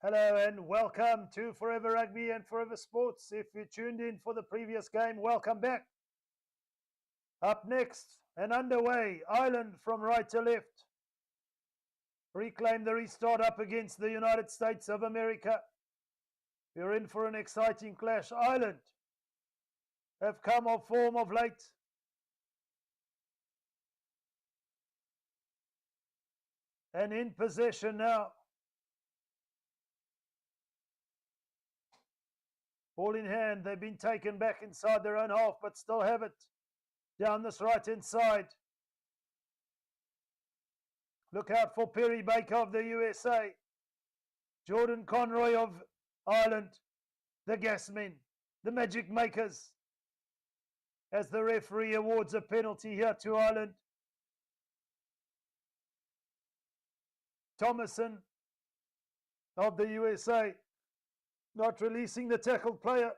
Hello and welcome to Forever Rugby and Forever Sports. If you tuned in for the previous game, welcome back. Up next and underway, Ireland from right to left. Reclaim the restart up against the United States of America. We're in for an exciting clash. Ireland have come off form of late. And in possession now. Ball in hand, they've been taken back inside their own half, but still have it. Down this right-hand side. Look out for Perry Baker of the USA. Jordan Conroy of Ireland. The Gasmen, the Magic Makers. As the referee awards a penalty here to Ireland. Thomason of the USA. Not releasing the tackled player.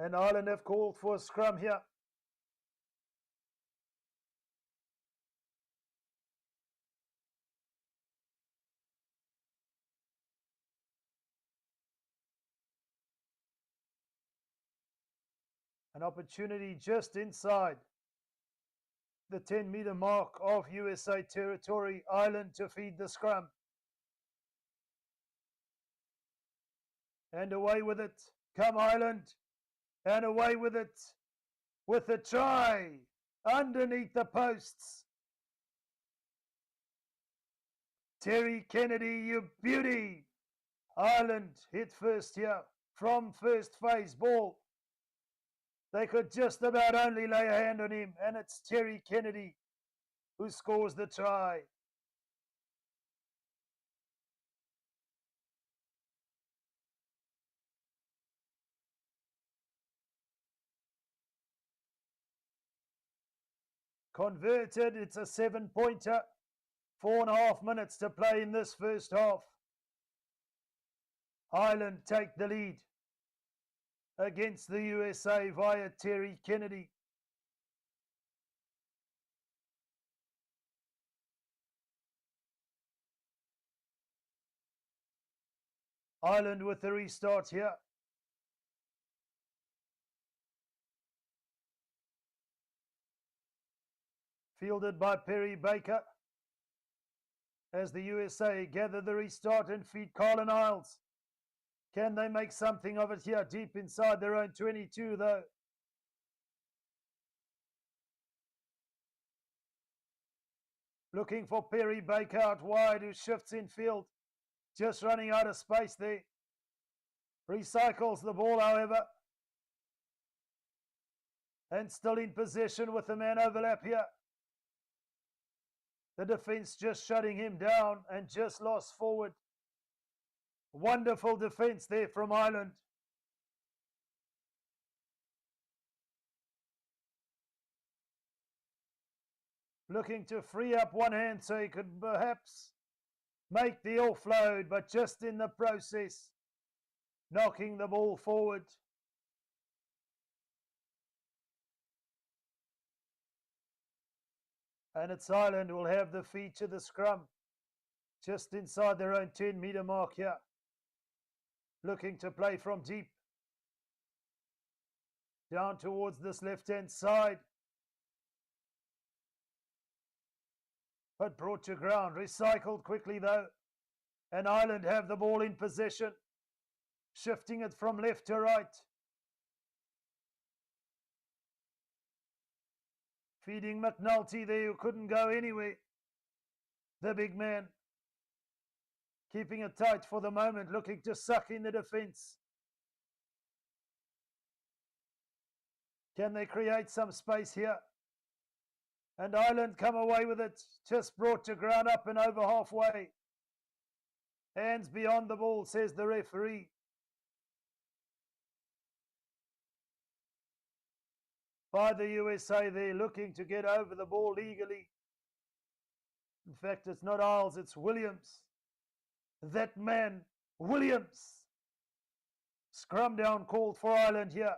And Ireland have called for a scrum here. An opportunity just inside the 10-meter mark of USA territory. Ireland to feed the scrum. And away with it. Come Ireland. And away with it. With a try. Underneath the posts. Terry Kennedy, you beauty. Ireland hit first here. From first phase ball. They could just about only lay a hand on him. And it's Terry Kennedy who scores the try. Converted, it's a 7-pointer. 4.5 minutes to play in this first half. Ireland take the lead against the USA via Terry Kennedy. Ireland with the restart here. Fielded by Perry Baker. As the USA gather the restart and feed Carlin Isles. Can they make something of it here deep inside their own 22 though? Looking for Perry Baker out wide who shifts in field. Just running out of space there. Recycles the ball however. And still in possession with the man overlap here. The defense just shutting him down and just lost forward. Wonderful defense there from Ireland. Looking to free up one hand so he could perhaps make the offload, but just in the process, knocking the ball forward. And it's Ireland will have the feed to the scrum. Just inside their own 10-meter mark here. Looking to play from deep. Down towards this left-hand side. But brought to ground. Recycled quickly though. And Ireland have the ball in possession. Shifting it from left to right. Feeding McNulty there who couldn't go anywhere. The big man. Keeping it tight for the moment. Looking to suck in the defense. Can they create some space here? And Ireland come away with it. Just brought to ground up and over halfway. Hands beyond the ball, says the referee. By the USA there, looking to get over the ball legally. In fact, it's not Isles, it's Williams. That man, Williams. Scrum down called for Ireland here.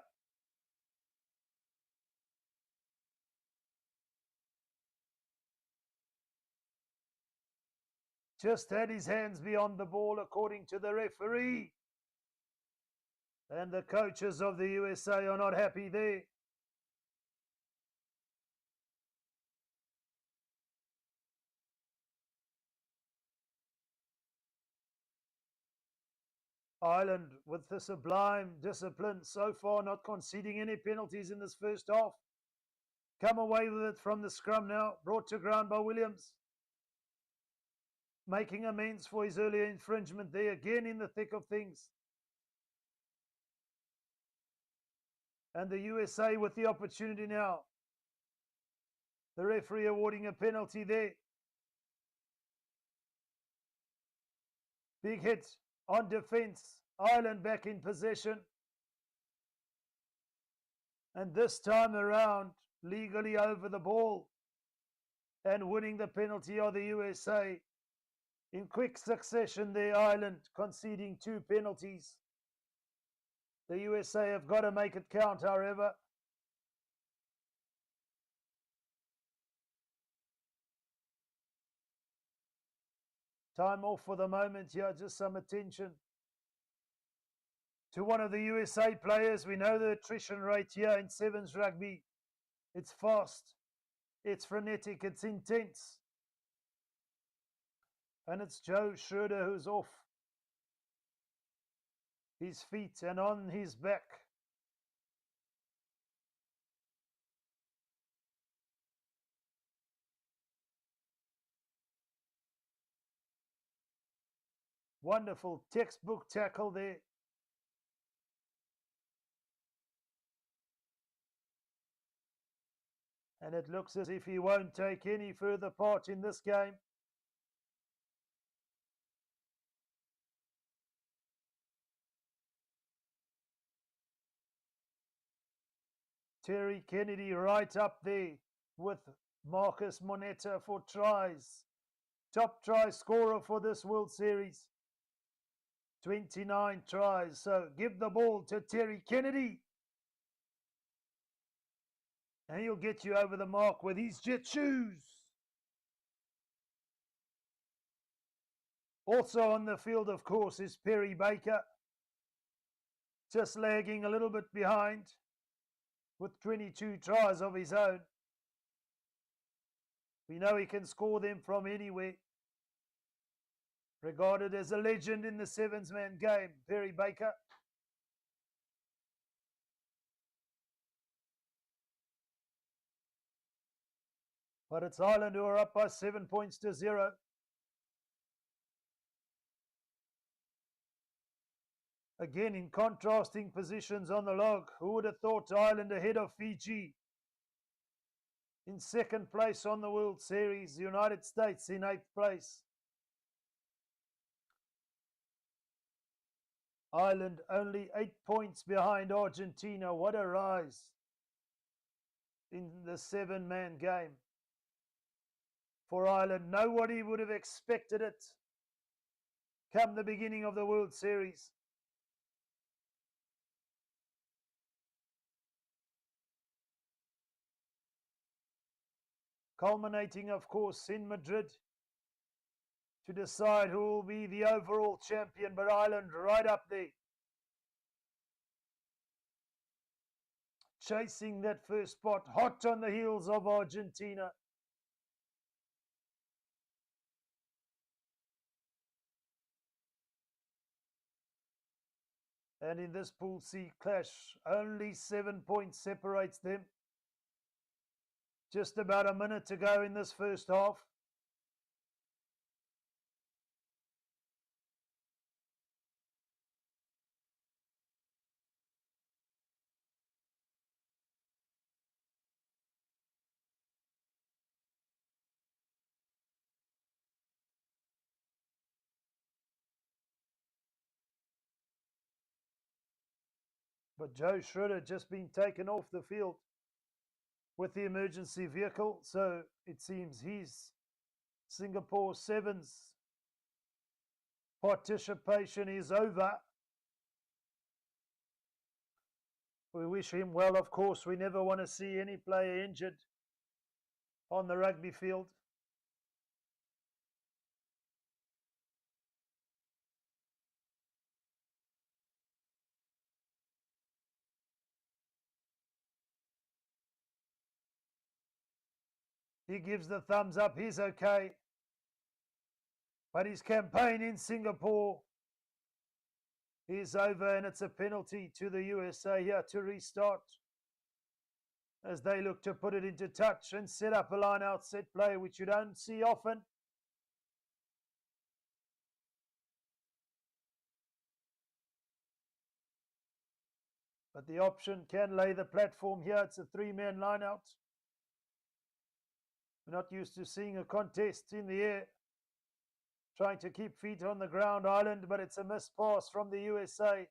Just had his hands beyond the ball, according to the referee. And the coaches of the USA are not happy there. Ireland with the sublime discipline so far, not conceding any penalties in this first half. Come away with it from the scrum now, brought to ground by Williams. Making amends for his earlier infringement there, again in the thick of things. And the USA with the opportunity now. The referee awarding a penalty there. Big hit on defense. Ireland back in possession. And this time around, legally over the ball. And winning the penalty of the USA. In quick succession there, Ireland conceding 2 penalties. The USA have got to make it count, however. Time off for the moment here, just some attention to one of the USA players. We know the attrition rate here in Sevens rugby. It's fast, it's frenetic, it's intense. And it's Joe Schroeder who's off his feet and on his back. Wonderful textbook tackle there. And it looks as if he won't take any further part in this game. Terry Kennedy right up there with Marcus Moneta for tries. Top try scorer for this World Series. 29 tries. So give the ball to Terry Kennedy. And he'll get you over the mark with his jet shoes. Also on the field, of course, is Perry Baker. Just lagging a little bit behind with 22 tries of his own. We know he can score them from anywhere. Regarded as a legend in the sevens-man game, Perry Baker. But it's Ireland who are up by 7 points to 0. Again, in contrasting positions on the log, who would have thought Ireland ahead of Fiji? In second place on the World Series, the United States in 8th place. Ireland only 8 points behind Argentina. What a rise in the 7-man game for Ireland. Nobody would have expected it come the beginning of the World Series. Culminating, of course, in Madrid to decide who will be the overall champion, but Ireland right up there. Chasing that first spot, hot on the heels of Argentina. And in this Pool C clash, only 7 points separates them. Just about a minute to go in this first half. But Joe Schroeder just been taken off the field with the emergency vehicle. So it seems his Singapore Sevens participation is over. We wish him well, of course. We never want to see any player injured on the rugby field. He gives the thumbs up. He's okay. But his campaign in Singapore is over, and it's a penalty to the USA here to restart as they look to put it into touch and set up a line-out set play, which you don't see often. But the option can lay the platform here. It's a three-man line-out. We're not used to seeing a contest in the air, trying to keep feet on the ground, Ireland, but it's a missed pass from the USA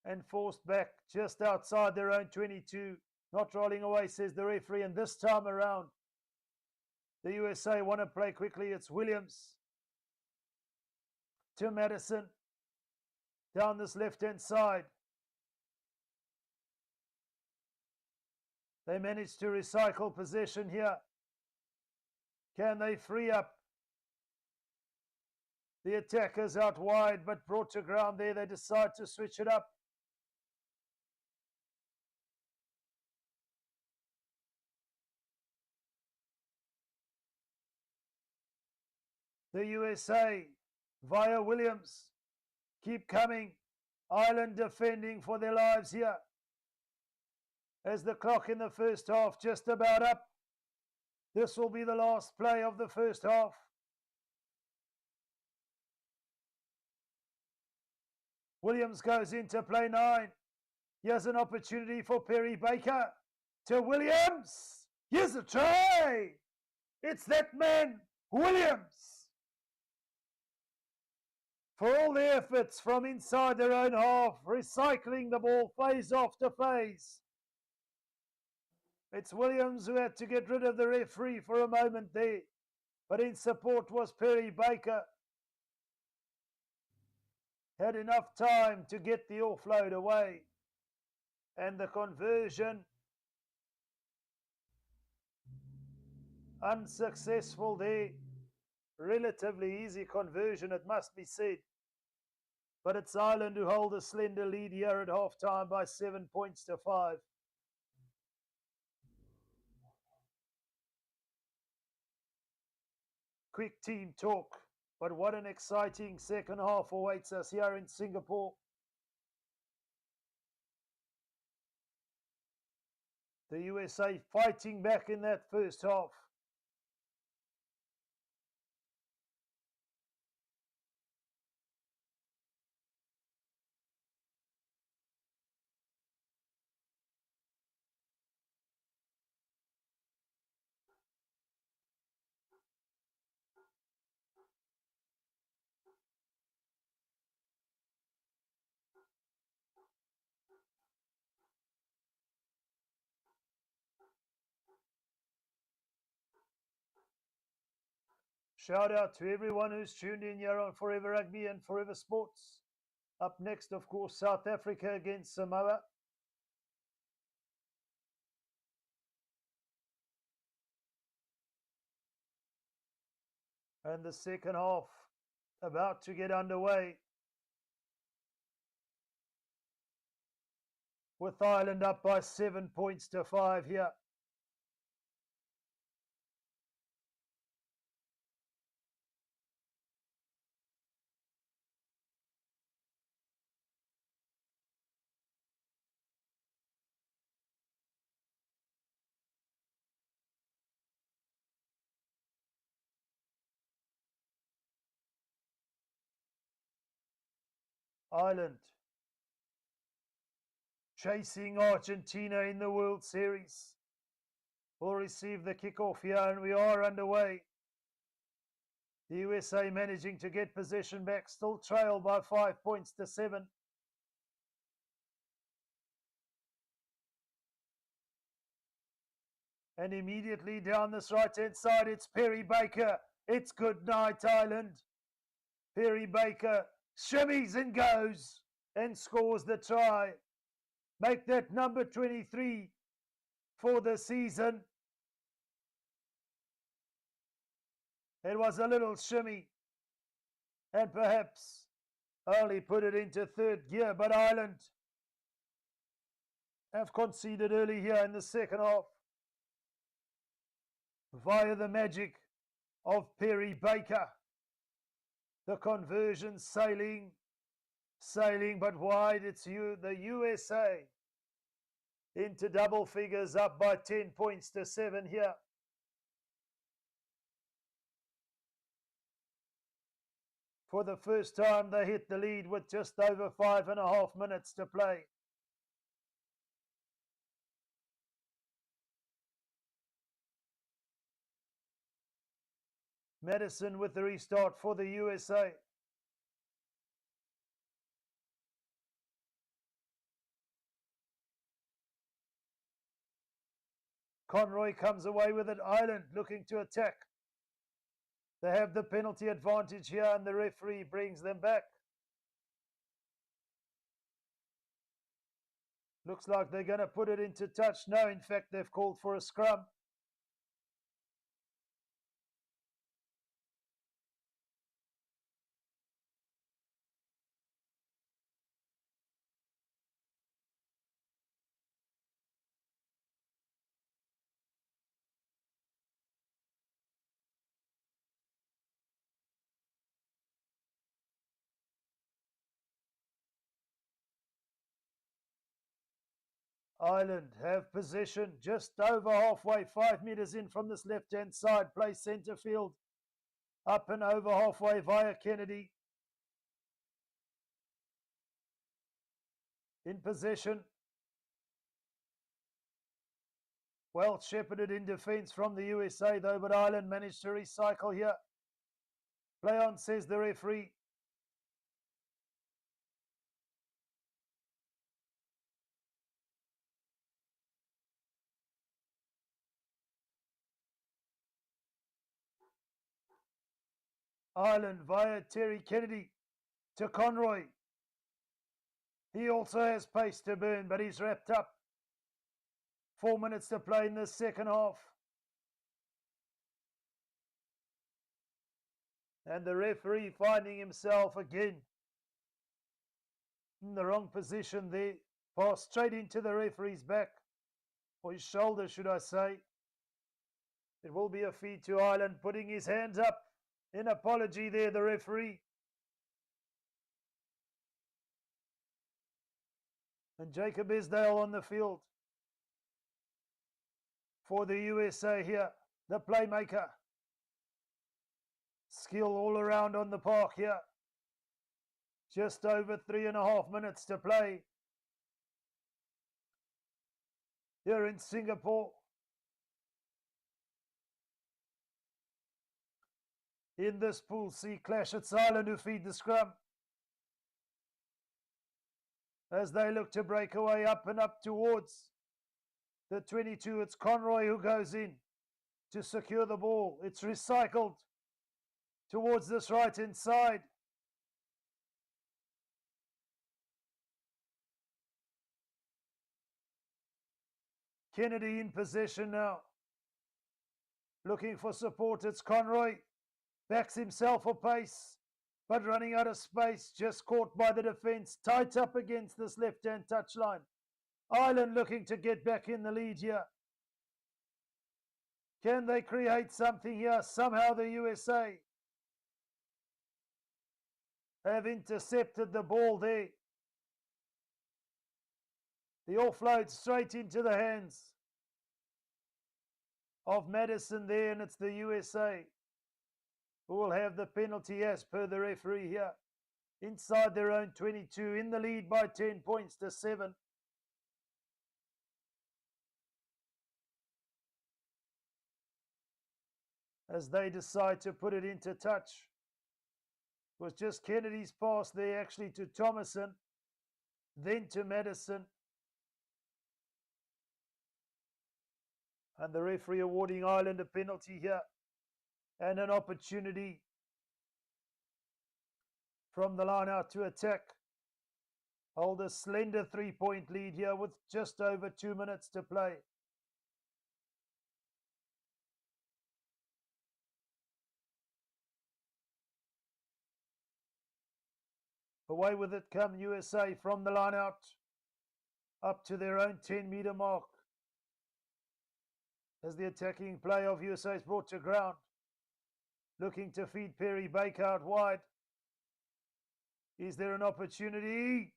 and forced back just outside their own 22. Not rolling away, says the referee, and this time around, the USA want to play quickly. It's Williams to Madison down this left-hand side. They managed to recycle possession here. Can they free up the attackers out wide, but brought to ground there? They decide to switch it up. The USA via Williams keep coming. Ireland defending for their lives here as the clock in the first half just about up. This will be the last play of the first half. Williams goes into play 9. Here's an opportunity for Perry Baker to Williams. Here's a try. It's that man, Williams. For all the efforts from inside their own half, recycling the ball phase after phase. It's Williams who had to get rid of the referee for a moment there. But in support was Perry Baker. Had enough time to get the offload away. And the conversion unsuccessful there. Relatively easy conversion, it must be said. But it's Ireland who hold a slender lead here at half-time by 7 points to 5. Quick team talk, but what an exciting second half awaits us here in Singapore. The USA fighting back in that first half. Shout out to everyone who's tuned in here on Forever Rugby and Forever Sports. Up next, of course, South Africa against Samoa. And the second half about to get underway, with Ireland up by 7 points to 5 here. Ireland chasing Argentina in the World Series will receive the kickoff here, and we are underway. The USA managing to get possession back, still trail by 5 points to 7. And immediately down this right-hand side, it's Perry Baker. It's good night, Ireland. Perry Baker shimmies and goes and scores the try. Make that number 23 for the season. It was a little shimmy and perhaps only put it into third gear, but Ireland have conceded early here in the second half. via the magic of Perry Baker. The conversion sailing but wide. It's the USA into double figures, up by 10 points to 7 here. For the first time, they hit the lead with just over 5.5 minutes to play. Madison with the restart for the USA. Conroy comes away with it. Ireland looking to attack. They have the penalty advantage here, and the referee brings them back. Looks like they're going to put it into touch. No, in fact, they've called for a scrum. Ireland have possession just over halfway, 5 meters in from this left-hand side. Play centre field. Up and over halfway via Kennedy. In possession. Well shepherded in defence from the USA though, but Ireland managed to recycle here. Play on, says the referee. Ireland via Terry Kennedy to Conroy. He also has pace to burn, but he's wrapped up. 4 minutes to play in the second half. And the referee finding himself again in the wrong position there. Pass straight into the referee's back, or his shoulder, should I say. It will be a feed to Ireland, putting his hands up in apology there, the referee. And Jacob Isdale on the field for the USA here, the playmaker. Skill all around on the park here. Just over 3.5 minutes to play here in Singapore. In this Pool C clash, it's Ireland who feed the scrum. As they look to break away up and up towards the 22, it's Conroy who goes in to secure the ball. It's recycled towards this right-hand side. Kennedy in possession now. Looking for support, it's Conroy. Backs himself for pace, but running out of space, just caught by the defence, tight up against this left-hand touchline. Ireland looking to get back in the lead here. Can they create something here? Somehow the USA have intercepted the ball there. The offload straight into the hands of Madison there, and it's the USA who will have the penalty as per the referee here. Inside their own 22, in the lead by 10 points to 7. As they decide to put it into touch. It was just Kennedy's pass there actually to Thomason, then to Madison. And the referee awarding Ireland a penalty here. And an opportunity from the line out to attack. Hold a slender 3-point lead here with just over 2 minutes to play. Away with it come USA from the line out up to their own 10-meter mark. as the attacking play of USA is brought to ground. Looking to feed Perry Baker out wide. Is there an opportunity?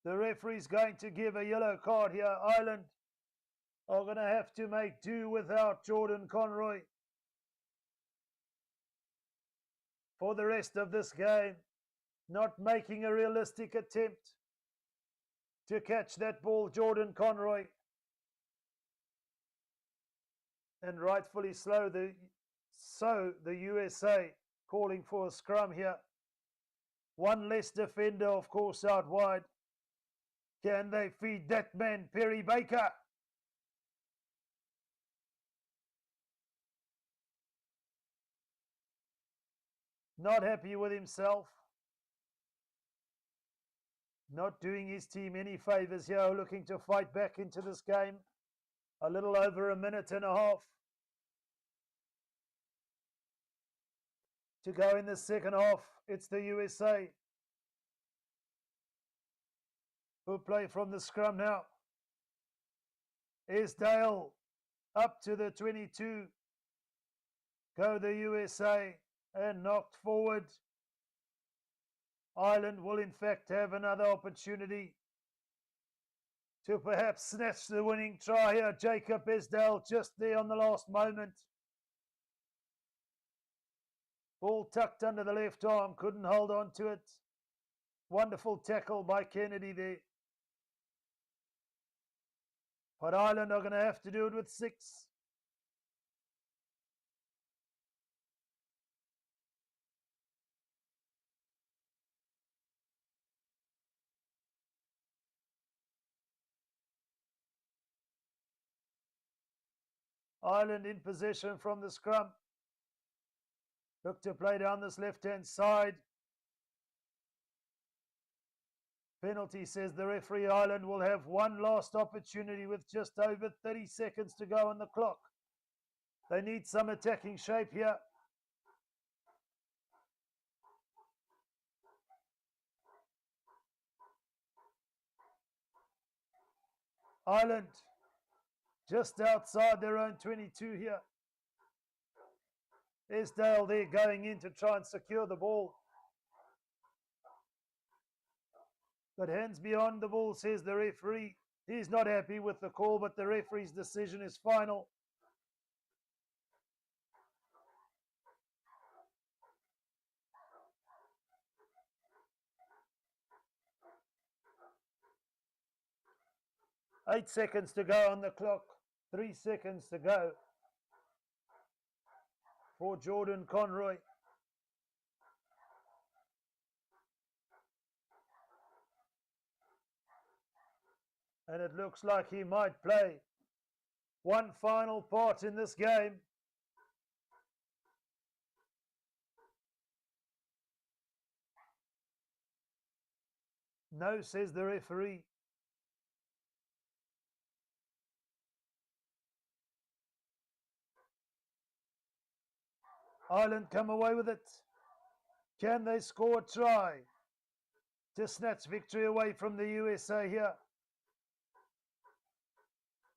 The referee's going to give a yellow card here. Ireland are going to have to make do without Jordan Conroy for the rest of this game. Not making a realistic attempt to catch that ball, Jordan Conroy. And rightfully so, the USA calling for a scrum here. One less defender, of course, out wide. Can they feed that man, Perry Baker? Not happy with himself. Not doing his team any favours here, looking to fight back into this game. A little over a minute and a half to go in the second half. It's the USA who play from the scrum now. Esdale up to the 22. Go the USA and knocked forward. Ireland will in fact have another opportunity to perhaps snatch the winning try here. Jacob Esdale just there on the last moment. Ball tucked under the left arm, couldn't hold on to it. Wonderful tackle by Kennedy there. But Ireland are going to have to do it with 6. Ireland in possession from the scrum. Look to play down this left-hand side. Penalty, says the referee. Ireland will have one last opportunity with just over 30 seconds to go on the clock. They need some attacking shape here. Ireland just outside their own 22 here. Esdale there going in to try and secure the ball. But hands beyond the ball, says the referee. He's not happy with the call, but the referee's decision is final. Eight seconds to go on the clock. 3 seconds to go for Jordan Conroy. And it looks like he might play one final part in this game. No, says the referee. Ireland come away with it. Can they score a try to snatch victory away from the USA here?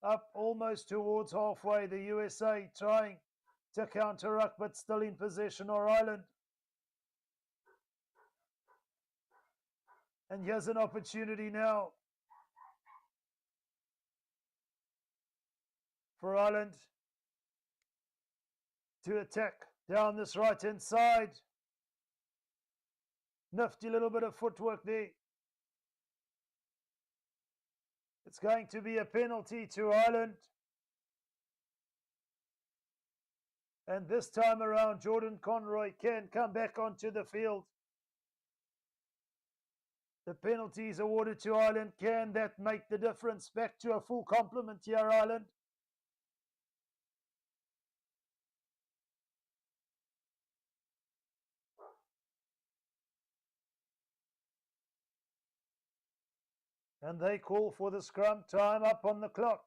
Up almost towards halfway, the USA trying to counter-ruck, but still in possession are Ireland. And here's an opportunity now for Ireland to attack down this right-hand side. Nifty little bit of footwork there. It's going to be a penalty to Ireland. And this time around, Jordan Conroy can come back onto the field. The penalty is awarded to Ireland. Can that make the difference? Back to a full complement here, Ireland. And they call for the scrum. Time up on the clock.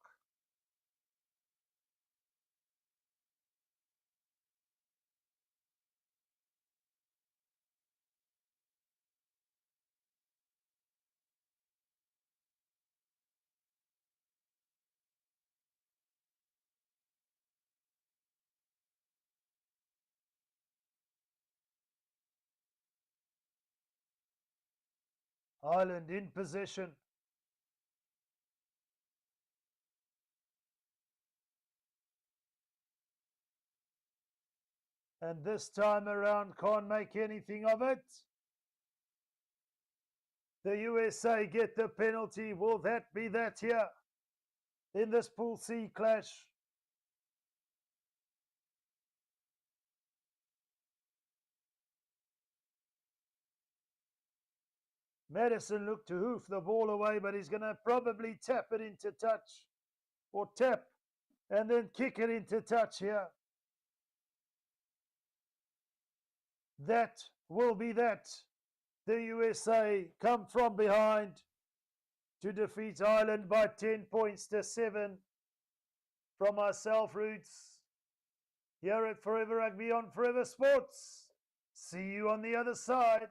Ireland in possession. And this time around can't make anything of it. The USA get the penalty. Will that be that here in this Pool C clash? Madison looked to hoof the ball away, but he's going to probably tap it into touch. Or tap and then kick it into touch here. That will be that. The USA come from behind to defeat Ireland by 10 points to 7. From myself, Roots, here at Forever Rugby on Forever Sports. See you on the other side.